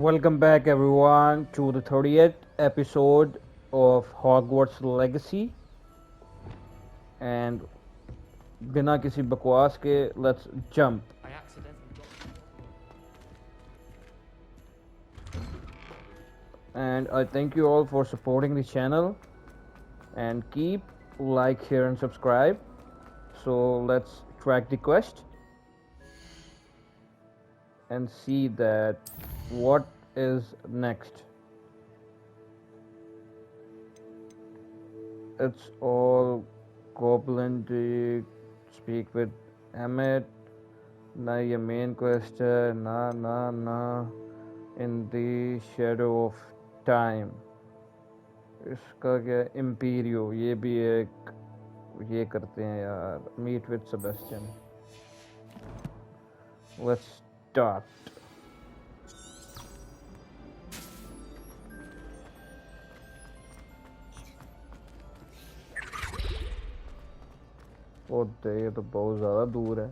Welcome back everyone to the 30th episode of Hogwarts Legacy and बिना किसी बकवास के let's jump. I accidentally got And I thank you all for supporting the channel and keep like, share and subscribe. So let's track the quest and see that what is next. It's all goblin to speak with Emmett. ना ये main quest है ना in the shadow of time. इसका क्या इम्पीरियो, ये भी एक ये करते हैं यार. Meet with Sebastian. Let's start. ओ दे, ये तो बहुत ज़्यादा दूर है.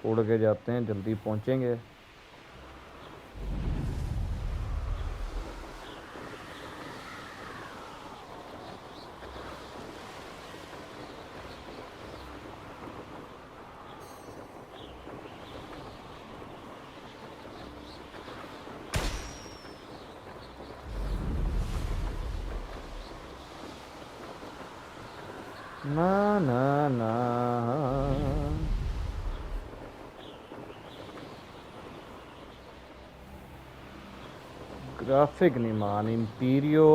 उड़ के जाते हैं, जल्दी पहुंचेंगे. ना ग्राफिक नहीं मान. इम्पीरियो,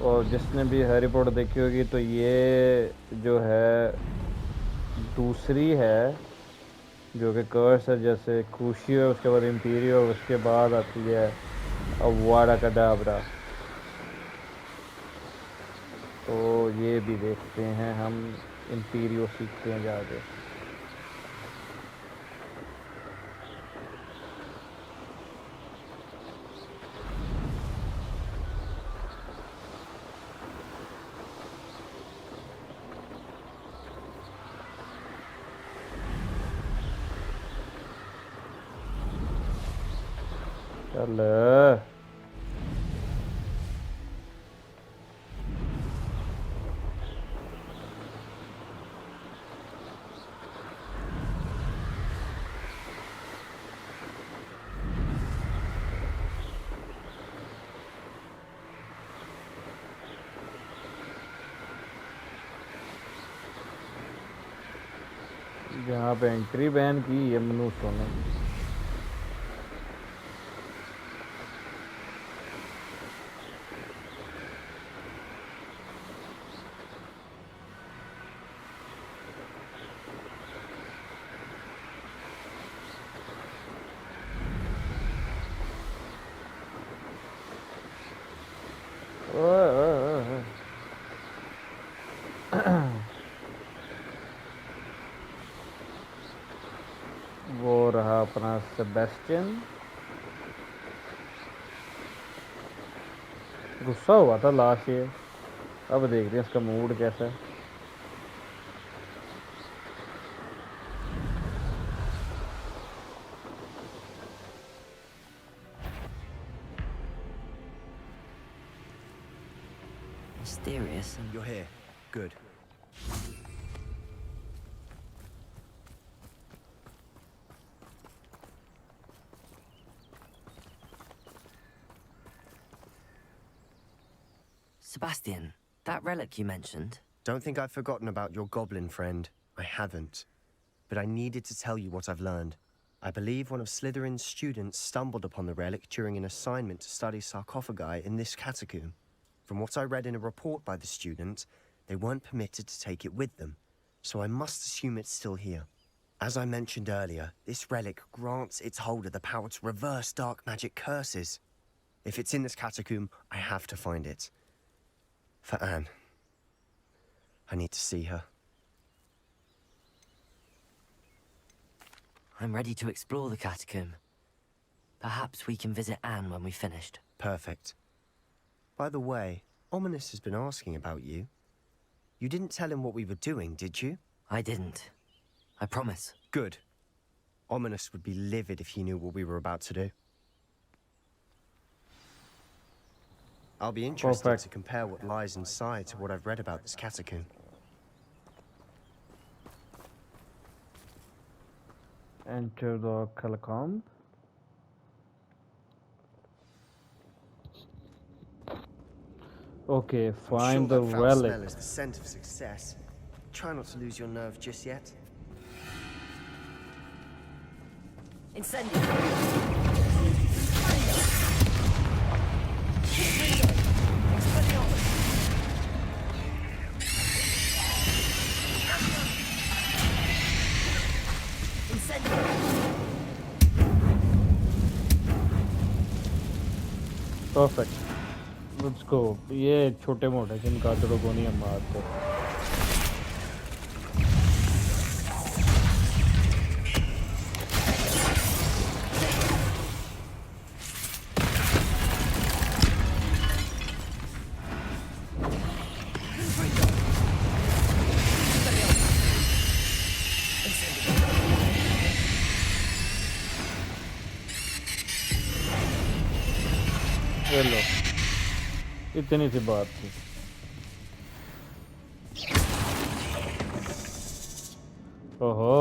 और जिसने भी हैरी पॉटर देखी होगी तो ये जो है दूसरी है जो कि कर्स है. जैसे खुशी है, उसके बाद इम्पीरियो, उसके बाद आती है अवारा कडाबरा. तो ये भी देखते हैं हम. इम्पीरियो सीखते हैं जाके. चल जहाँ पे एंट्री बैन की ये मनुष्यों ने. वो रहा अपना सेबेस्टियन. गुस्सा हुआ था लास्ट ये. अब देखते हैं इसका मूड कैसा है. mysterious and You're here. Good. Sebastian, that relic you mentioned. Don't think I've forgotten about your goblin friend. I haven't. But I needed to tell you what I've learned. I believe one of Slytherin's students stumbled upon the relic during an assignment to study sarcophagi in this catacomb. From what I read in a report by the student, they weren't permitted to take it with them, so I must assume it's still here. As I mentioned earlier, this relic grants its holder the power to reverse dark magic curses. If it's in this catacomb, I have to find it. For Anne. I need to see her. I'm ready to explore the catacomb. Perhaps we can visit Anne when we've finished. Perfect. By the way, Ominous has been asking about you. You didn't tell him what we were doing, did you? I didn't. I promise. Good. Ominous would be livid if he knew what we were about to do. I'll be interested Perfect. to compare what lies inside to what I've read about this catacomb. Enter the catacomb. Okay, find the I'm sure that foul relic. smell is the scent of success. Try not to lose your nerve just yet. Incendio! Perfect. Let's go. ये छोटे मोटे जिनका को नहीं हम मारते. ये लो. इतनी सी बात थी. ओहो.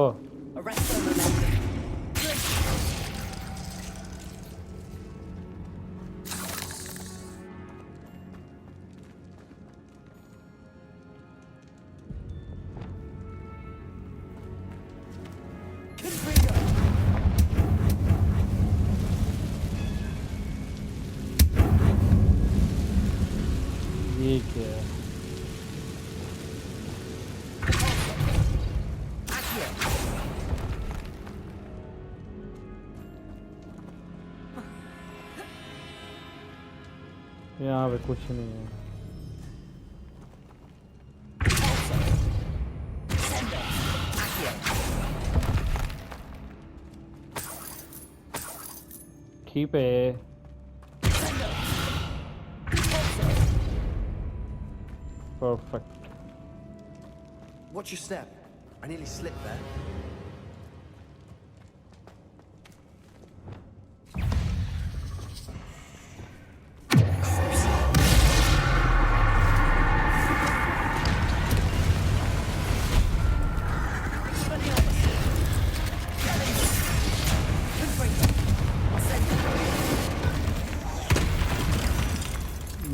ये क्या है? यहाँ पे कुछ नहीं है. Keep it. Perfect. Watch your step. I nearly slipped there.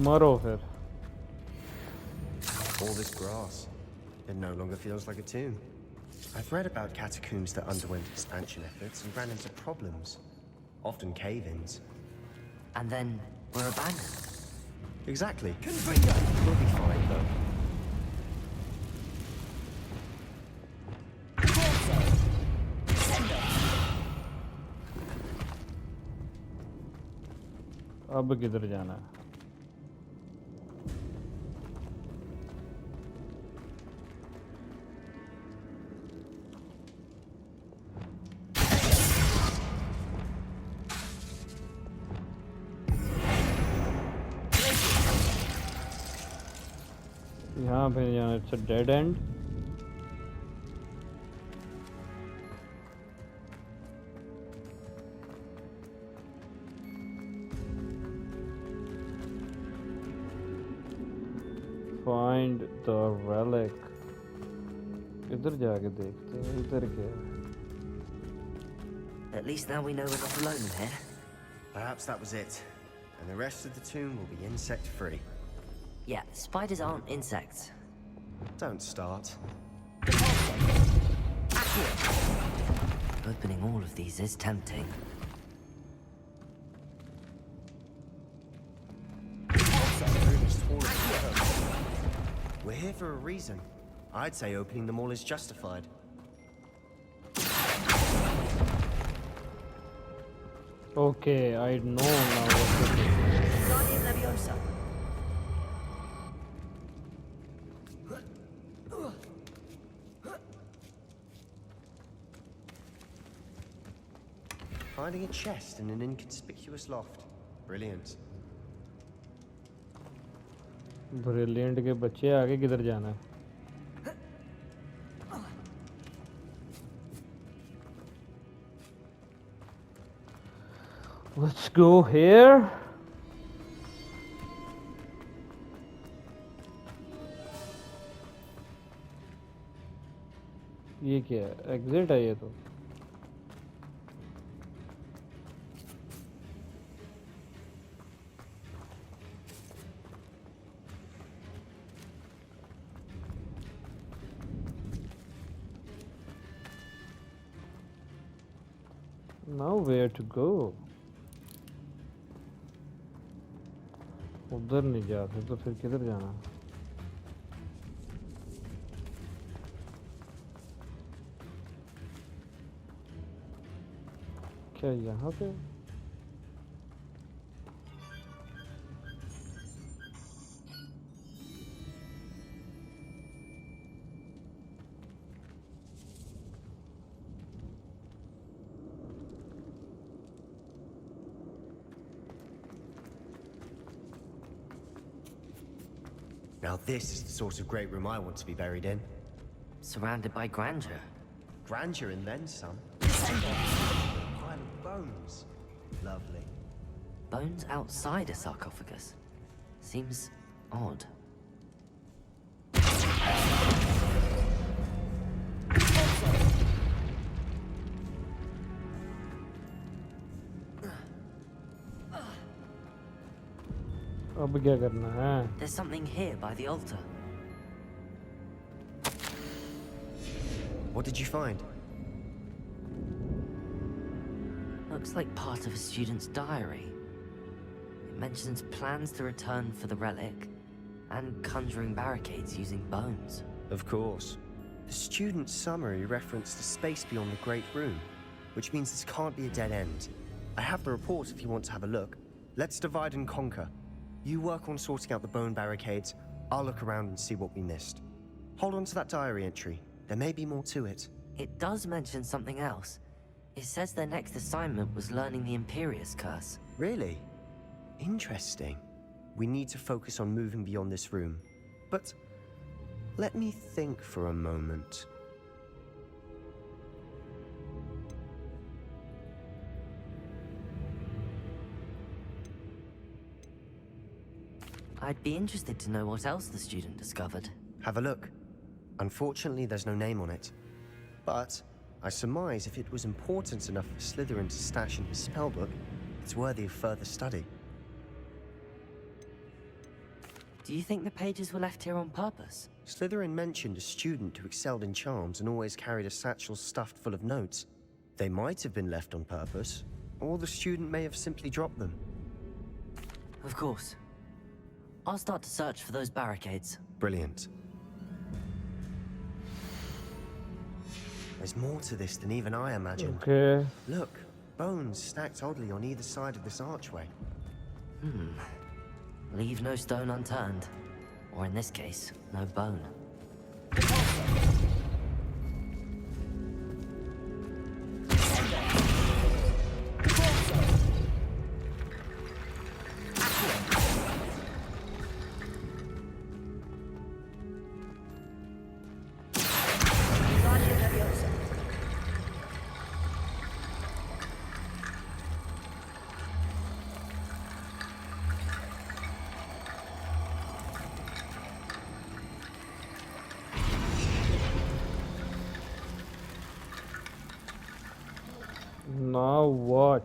मरो फिर. All this grass. It no longer feels like a tomb. I've read about catacombs that underwent expansion efforts and ran into problems. Often cave-ins. And then we're abandoned. Exactly. We'll be fine, though. अब किधर जाना है? यहाँ पे जाना. It's a dead end. Find the relic. इधर जाके देखते हैं. इधर क्या है? At least now we know we're not alone in here. Perhaps that was it. And the rest of the tomb will be insect-free. Yeah, spiders aren't insects. Don't start. Opening all of these is tempting. We're here for a reason. I'd say opening them all is justified. Okay, I know now what to do. Guardian Leviosa. Finding a chest in an inconspicuous loft. Brilliant. Brilliant के बच्चे आगे किधर जाना है? Let's go here. ये क्या है? Exit है ये तो. Now where to go? उधर नहीं जा सकते तो फिर किधर जाना? क्या यहाँ पे? Now this is the sort of great room I want to be buried in. Surrounded by grandeur. Grandeur and then some. Pile of bones. Lovely. Bones outside a sarcophagus. Seems odd. अब क्या करना है? There's something here by the altar. What did you find? Looks like part of a student's diary. It mentions plans to return for the relic and conjuring barricades using bones. Of course. The student's summary referenced a space beyond the Great Room, which means this can't be a dead end. I have the report if you want to have a look. Let's divide and conquer. You work on sorting out the bone barricades. I'll look around and see what we missed. Hold on to that diary entry. There may be more to it. It does mention something else. It says their next assignment was learning the Imperious curse. Really? Interesting. We need to focus on moving beyond this room. But let me think for a moment. I'd be interested to know what else the student discovered. Have a look. Unfortunately, there's no name on it. But I surmise if it was important enough for Slytherin to stash in his spellbook, it's worthy of further study. Do you think the pages were left here on purpose? Slytherin mentioned a student who excelled in charms and always carried a satchel stuffed full of notes. They might have been left on purpose, or the student may have simply dropped them. Of course. I'll start to search for those barricades. Brilliant. There's more to this than even I imagined. Okay. Look, bones stacked oddly on either side of this archway. Leave no stone unturned. Or in this case, no bone. Now what?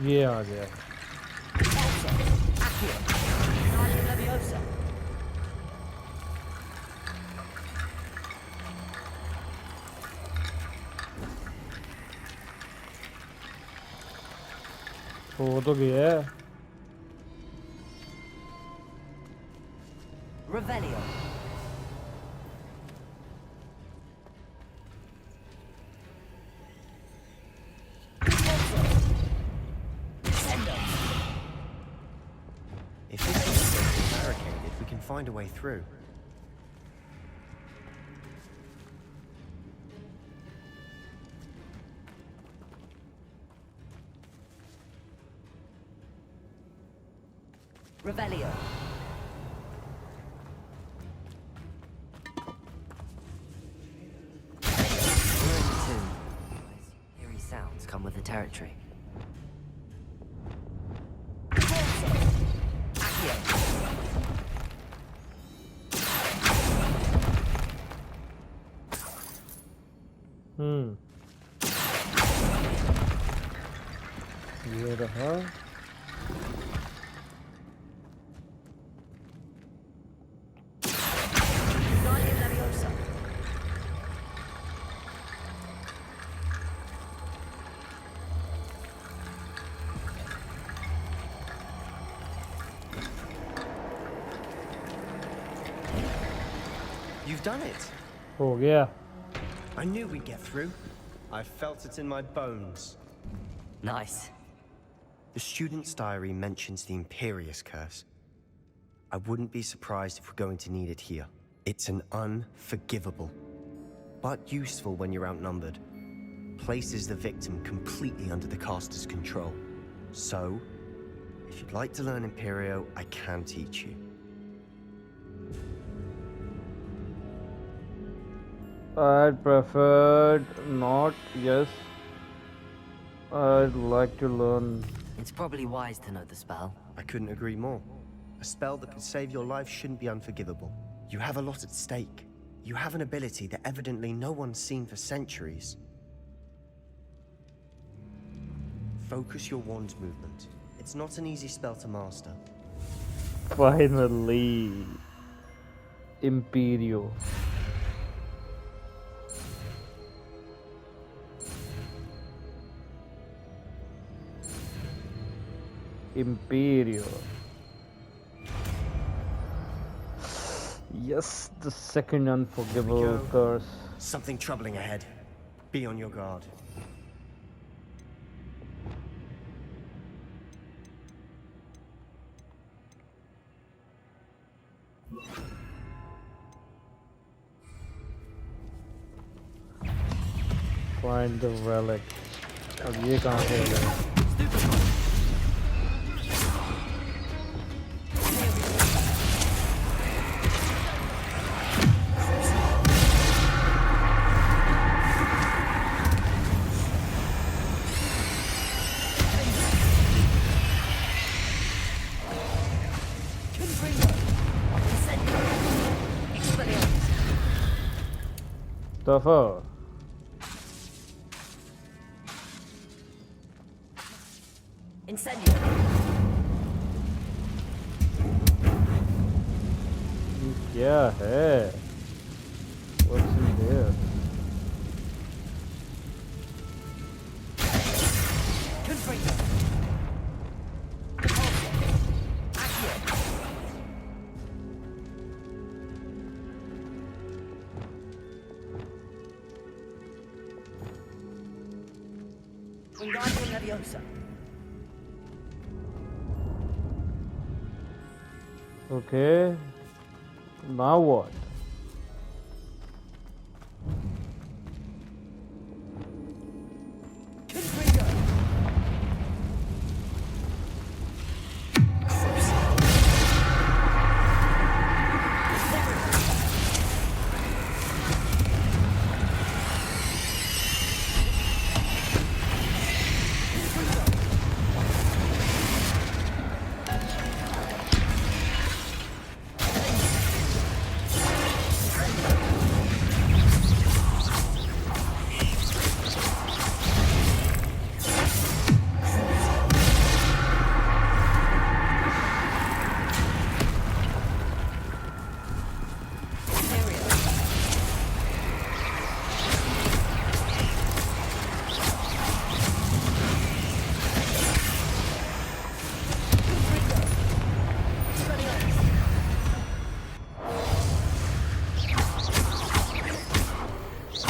ये आ गया. हो तो गया है। Revelio. If this is barricaded, we can find a way through. Revelio. Eerie sounds come with the territory. ये रहा। You've done it. हो गया। I knew we'd get through. I felt it in my bones. Nice. The student's diary mentions the Imperious curse. I wouldn't be surprised if we're going to need it here. It's an unforgivable, but useful when you're outnumbered. Places the victim completely under the caster's control. So, if you'd like to learn Imperio, I can teach you. I'd prefer not, yes. I'd like to learn. It's probably wise to know the spell. I couldn't agree more. A spell that could save your life shouldn't be unforgivable. You have a lot at stake. You have an ability that evidently no one's seen for centuries. Focus your wand's movement. It's not an easy spell to master. Finally. Imperio. Imperio. Yes, the second unforgivable curse. Something troubling ahead. Be on your guard. Find the relic. अब ये कहाँ से है? Tougher. Incendio. क्या है? What's in there? Okay. Now what?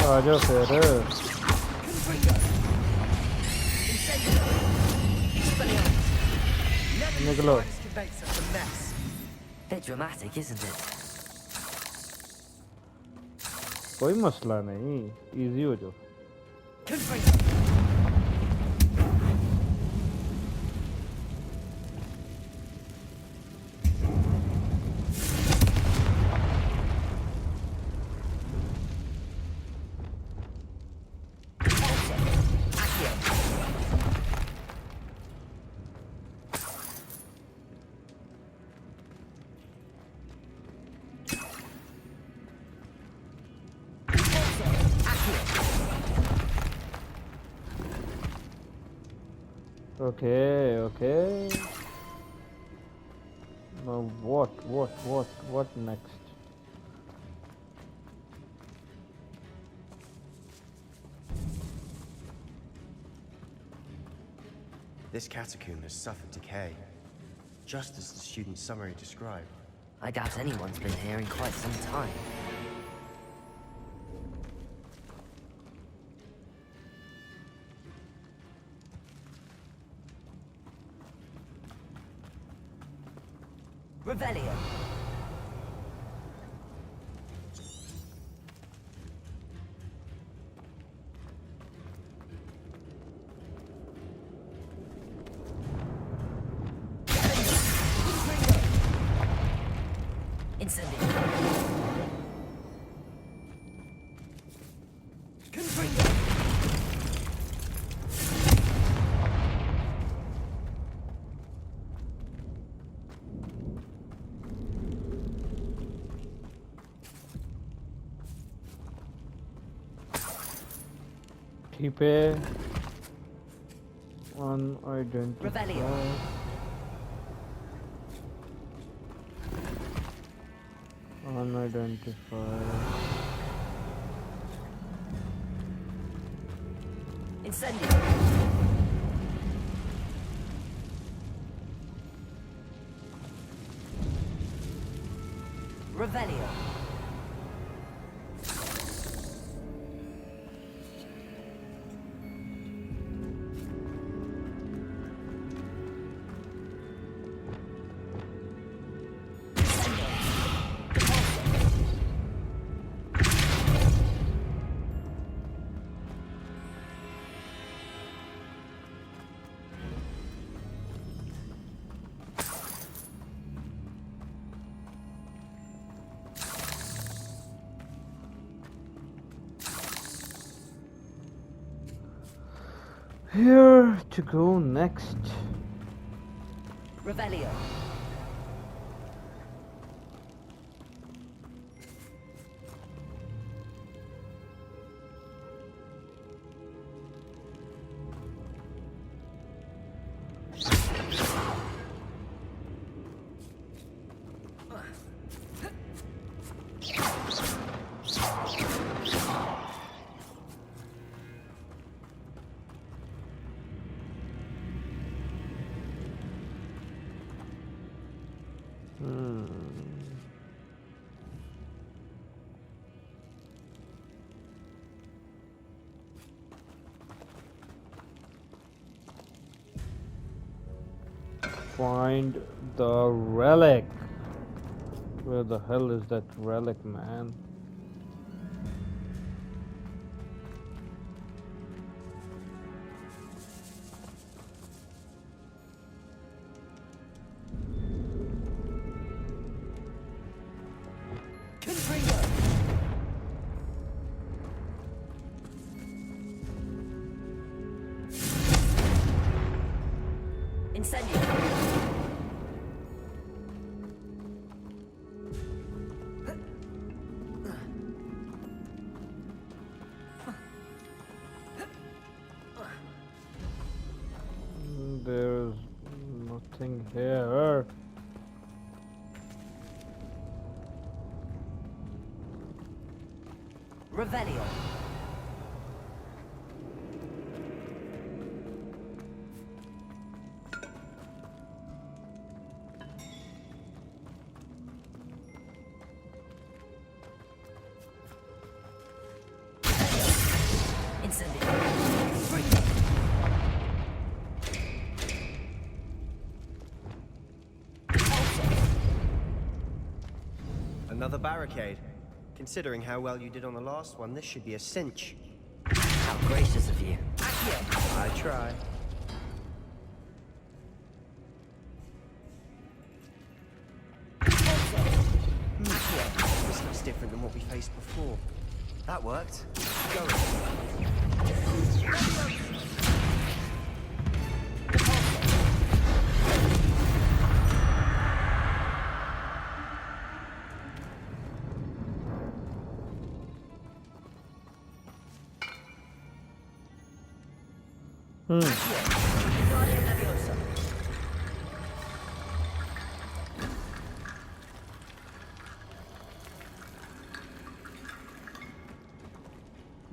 आ जाओ फिर निकलो Bit dramatic, isn't it? कोई मसला नहीं इजी हो जाओ Okay. Now what next? This catacomb has suffered decay, just as the student's summary described. I doubt anyone's been here in quite some time. Revelio. Incendio. Confringo. Keep it unidentified. Revelio. Unidentified. Incendio. Revelio. Here to go next. Revelio. Find the relic. Where the hell is that relic, man? Incendio. There's nothing here. Revelio. Another barricade. Considering how well you did on the last one, this should be a cinch. How gracious of you. I try. This looks different than what we faced before. That worked. Go.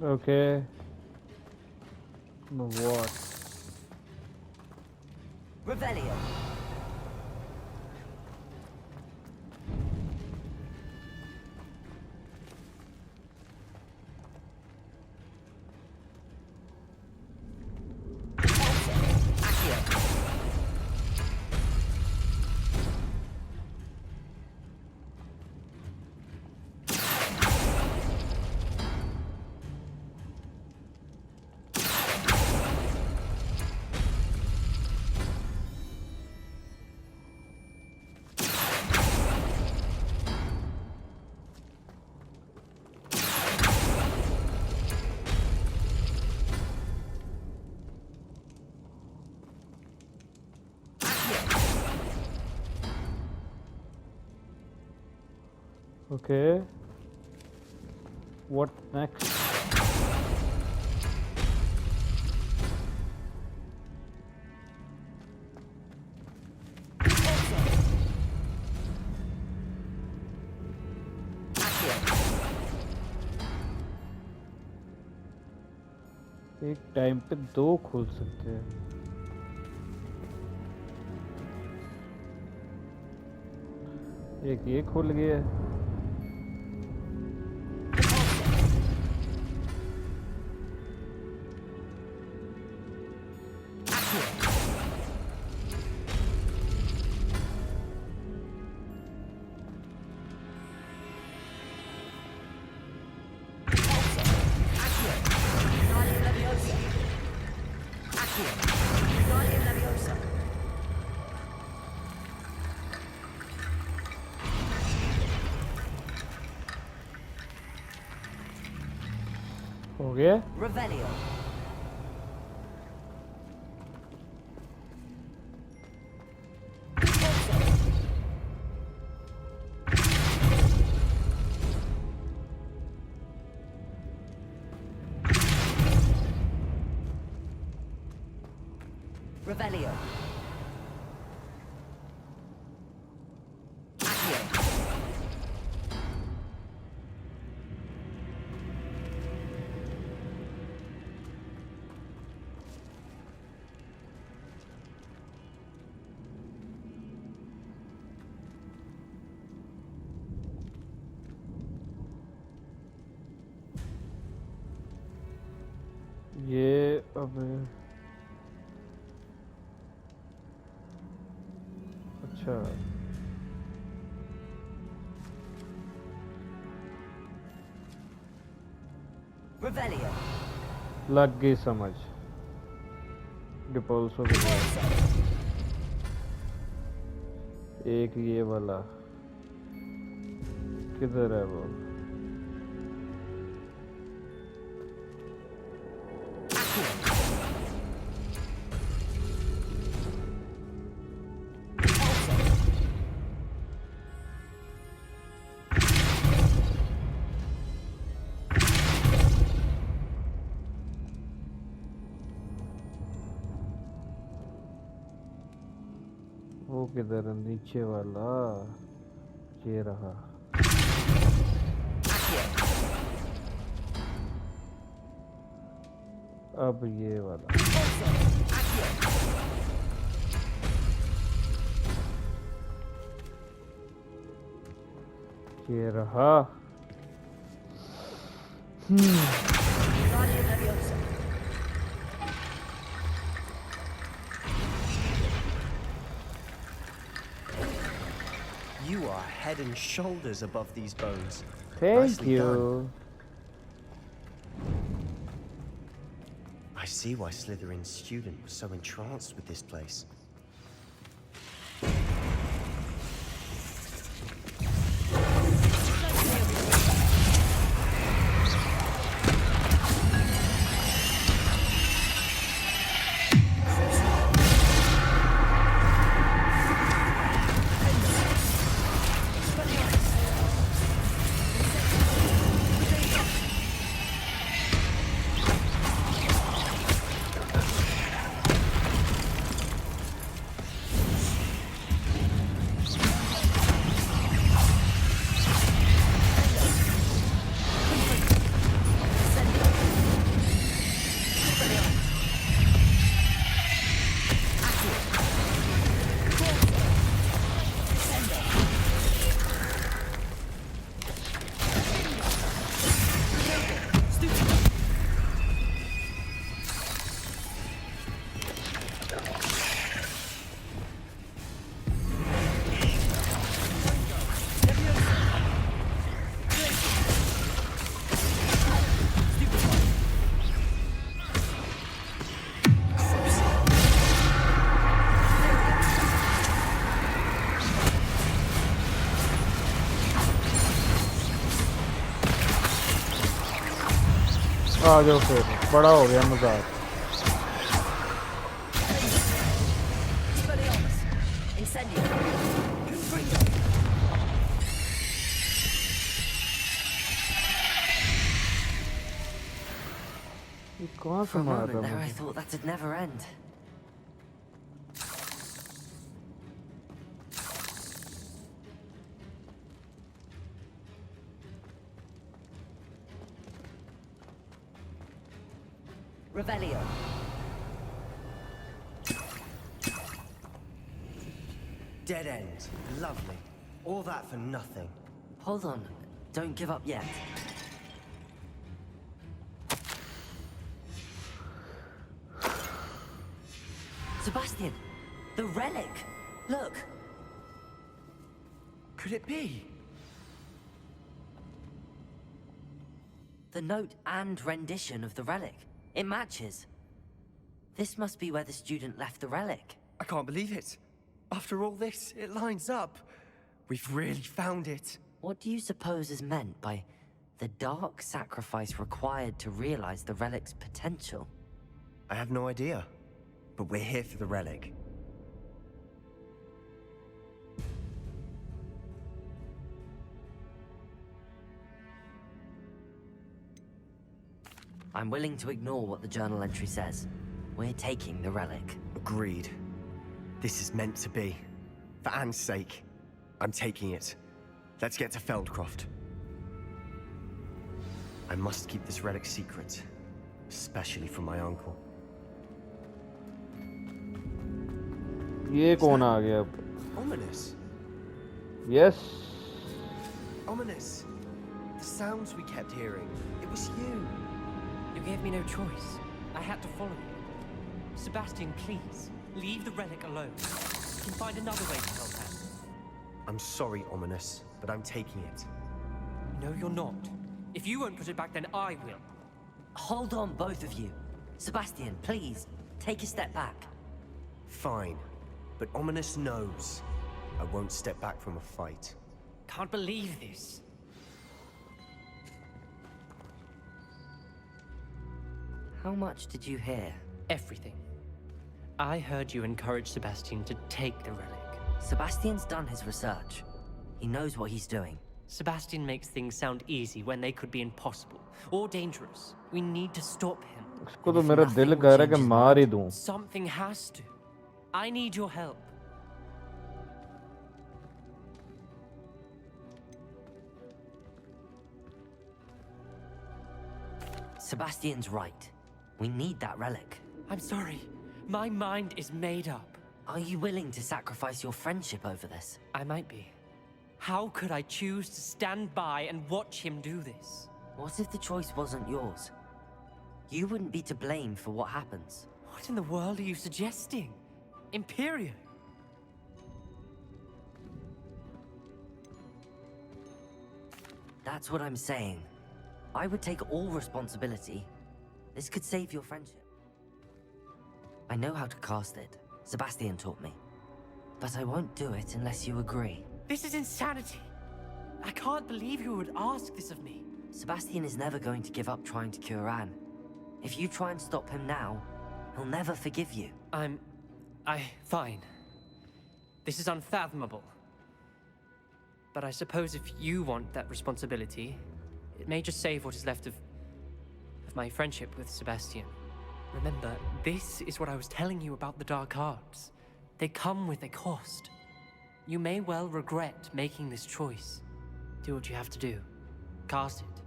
Okay. Now what? Revelio. Okay. What next? एक time पे 2 खोल सकते हैं। एक ये खुल गया है। हो गया? Revelio. Revelio. ये अब अच्छा Revelio. लग गई समझ। डिपोल्स हो गया। एक ये वाला किधर है वो? वो किधर है? नीचे वाला ये रहा। अब ये वाला ये रहा। You are head and shoulders above these bones. Thank Nicely you. done. I see why Slytherin's student was so entranced with this place. आ जाओ फिर बड़ा हो गया मजाक कहाँ से For a मार moment रहा there, I मुझे thought that'd never end. Revelio. Dead end. Lovely. All that for nothing. Hold on. Don't give up yet. Sebastian! The relic! Look! Could it be? The note and rendition of the relic. It matches. This must be where the student left the relic. I can't believe it. After all this, it lines up. We've really found it. What do you suppose is meant by the dark sacrifice required to realize the relic's potential? I have no idea. But we're here for the relic. I'm willing to ignore what the journal entry says. We're taking the relic. Agreed. This is meant to be. For Anne's sake, I'm taking it. Let's get to Feldcroft. I must keep this relic secret, especially from my uncle. ये कौन आ गया अब Ominous. Yes Ominous. The sounds we kept hearing. It was you. You gave me no choice. I had to follow you. Sebastian, please, leave the relic alone. You can find another way to help Anne. I'm sorry, Ominous, but I'm taking it. No, you're not. If you won't put it back, then I will. Hold on, both of you. Sebastian, please, take a step back. Fine. But Ominous knows. I won't step back from a fight. Can't believe this. How much did you hear? Everything. I heard you encourage Sebastian to take the relic. Sebastian's done his research. He knows what he's doing. Sebastian makes things sound easy when they could be impossible or dangerous. We need to stop him. इसको तो मेरा दिल कह रहा है कि मार ही दूं Something has to. I need your help. Sebastian's right. We need that relic. I'm sorry. My mind is made up. Are you willing to sacrifice your friendship over this? I might be. How could I choose to stand by and watch him do this? What if the choice wasn't yours? You wouldn't be to blame for what happens. What in the world are you suggesting? IMPERIO? That's what I'm saying. I would take all responsibility. This could save your friendship. I know how to cast it. Sebastian taught me. But I won't do it unless you agree. This is insanity. I can't believe you would ask this of me. Sebastian is never going to give up trying to cure Anne. If you try and stop him now, he'll never forgive you. Fine. This is unfathomable. But I suppose if you want that responsibility, it may just save what is left of my friendship with Sebastian. Remember, this is what I was telling you about the dark arts. They come with a cost. You may well regret making this choice. Do what you have to do. Cast it.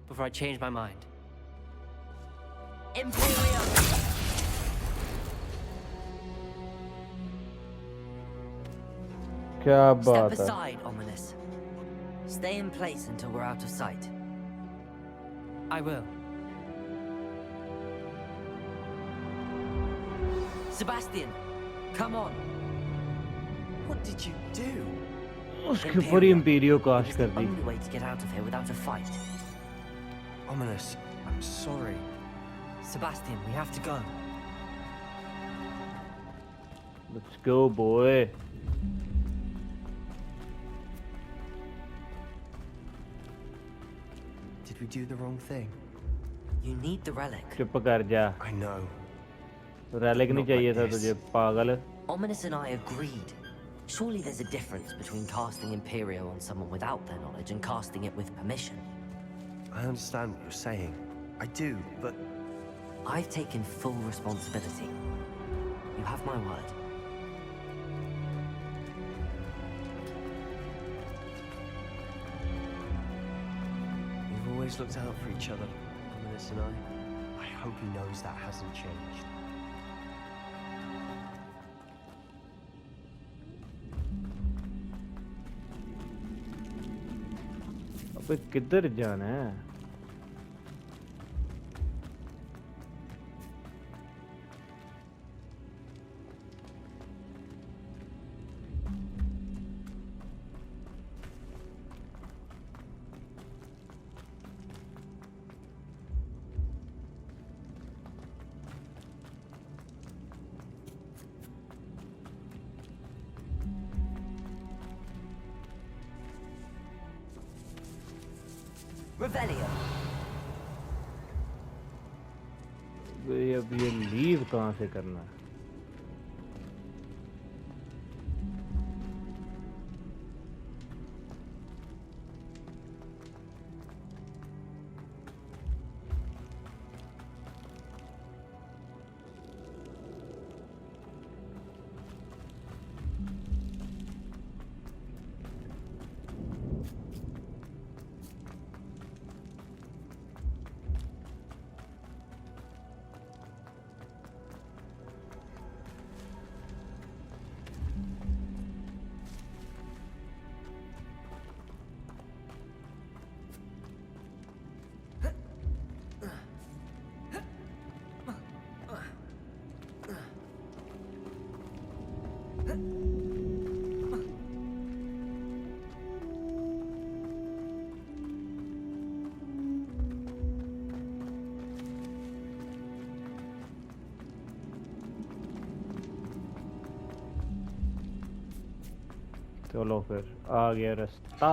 Before I change my mind. Imperium! क्या Step बात है? aside, Ominous. Stay in place until we're out of sight. I will. Sebastian, come on. What did you do? उसके ऊपर ही इम्पीरियो It's cast the कर दी. only way to get out of here without a fight. Ominous, I'm sorry. Sebastian, we have to go. Let's go, boy. Did we do the wrong thing? You need the relic. चुप कर जा. I know. Relic नहीं Not चाहिए like था this. तुझे, पागल. Ominous and I agreed. Surely there's a difference between casting Imperio on someone without their knowledge and casting it with permission. I understand what you're saying. I do, but I've taken full responsibility. You have my word. we've always looked out for each other, Ominous and I. I hope he knows that hasn't changed. अबे किधर जाना है? Revelio. अब ये leave कहाँ से करना है? चलो फिर आ गया रास्ता.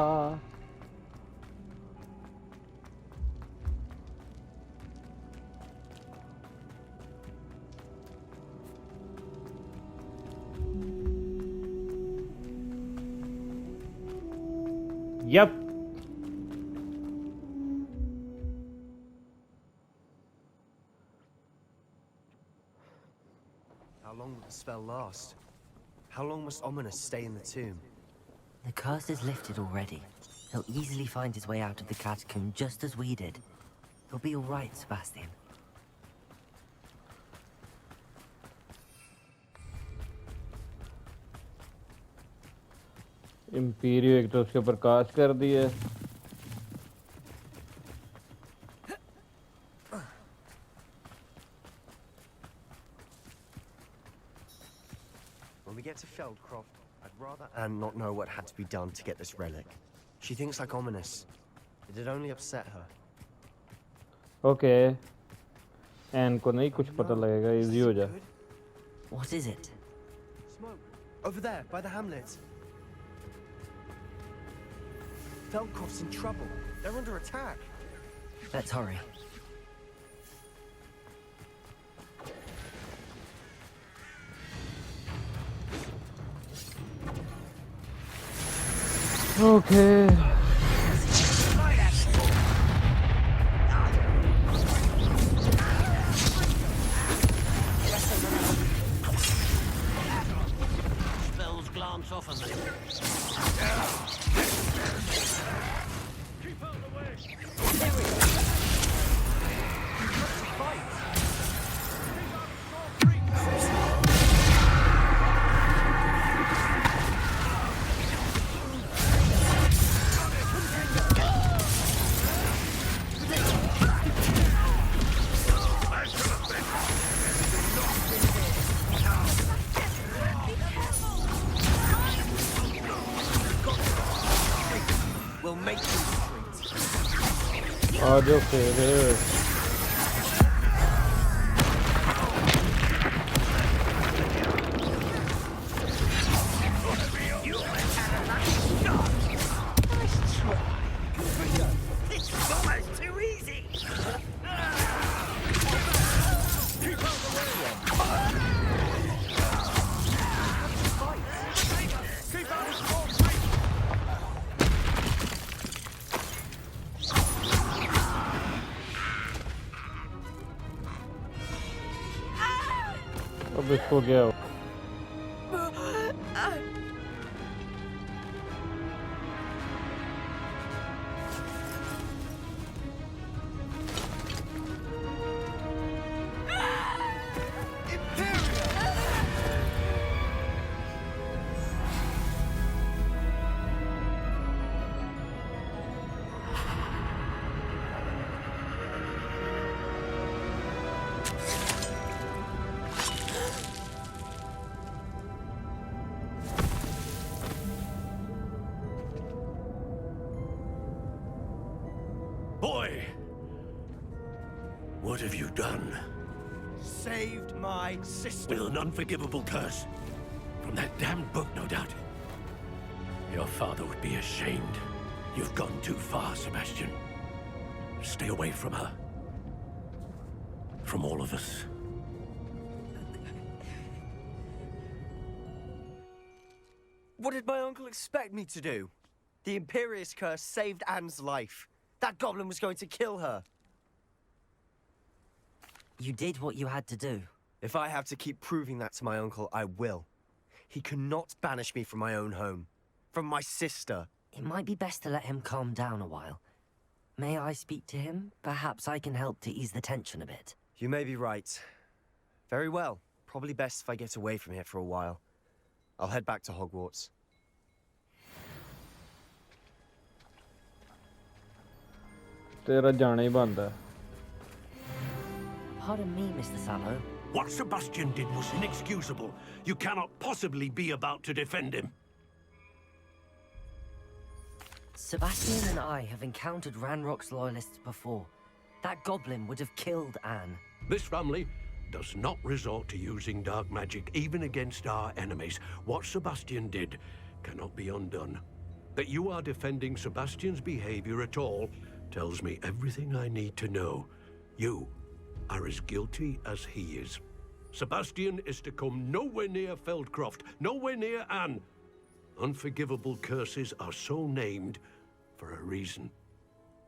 Yep. How long will the spell last? How long must Ominous stay in the tomb? The curse is lifted already. He'll easily find his way out of the catacomb just as we did. He'll be all right, Sebastian. इम्पीरियो एक तो उसके ऊपर cast कर दी है. When we get to Feldcroft, I'd rather Anne not know what had to be done to get this relic. She thinks like Ominous. It'd only upset her. Okay. And को नहीं कुछ पता लगेगा, easy हो जा. What is it? Smoke. Over there, by the hamlet. Feldcroft's in trouble. They're under attack. Let's hurry. Okay. Spells glance off of me. Keep out of the way. We'll make them retreat. Audio failure. It's almost too easy. Keep out the way. Keep out his fault. अब इसको क्या हो? Boy, what have you done? Saved my sister. With an unforgivable curse. From that damned book, no doubt. Your father would be ashamed. You've gone too far, Sebastian. Stay away from her. From all of us. What did my uncle expect me to do? The Imperious curse saved Anne's life. That goblin was going to kill her. You did what you had to do. If I have to keep proving that to my uncle, I will. He cannot banish me from my own home. From my sister. It might be best to let him calm down a while. May I speak to him? Perhaps I can help to ease the tension a bit. You may be right. Very well. Probably best if I get away from here for a while. I'll head back to Hogwarts. तेरा जाना ही बंद है. Pardon me, Mr. Sallow. What Sebastian did was inexcusable. You cannot possibly be about to defend him. Sebastian and I have encountered Ranrock's loyalists before. That goblin would have killed Anne. This family does not resort to using dark magic even against our enemies. What Sebastian did cannot be undone. That you are defending Sebastian's behavior at all tells me everything I need to know. You are as guilty as he is. Sebastian is to come nowhere near Feldcroft, nowhere near Anne. Unforgivable curses are so named for a reason.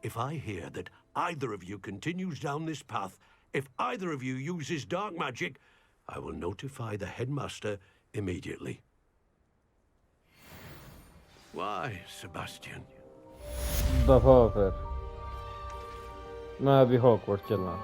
If I hear that either of you continues down this path, if either of you uses dark magic, I will notify the headmaster immediately. Why, Sebastian? दफा हो फिर. मैं अभी Hogwarts चलना.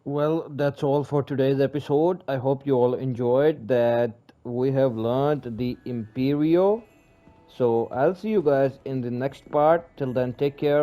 Well, that's all for today's episode. I hope you all enjoyed that we have learned the Imperio. So I'll see you guys in the next part. Till then, take care.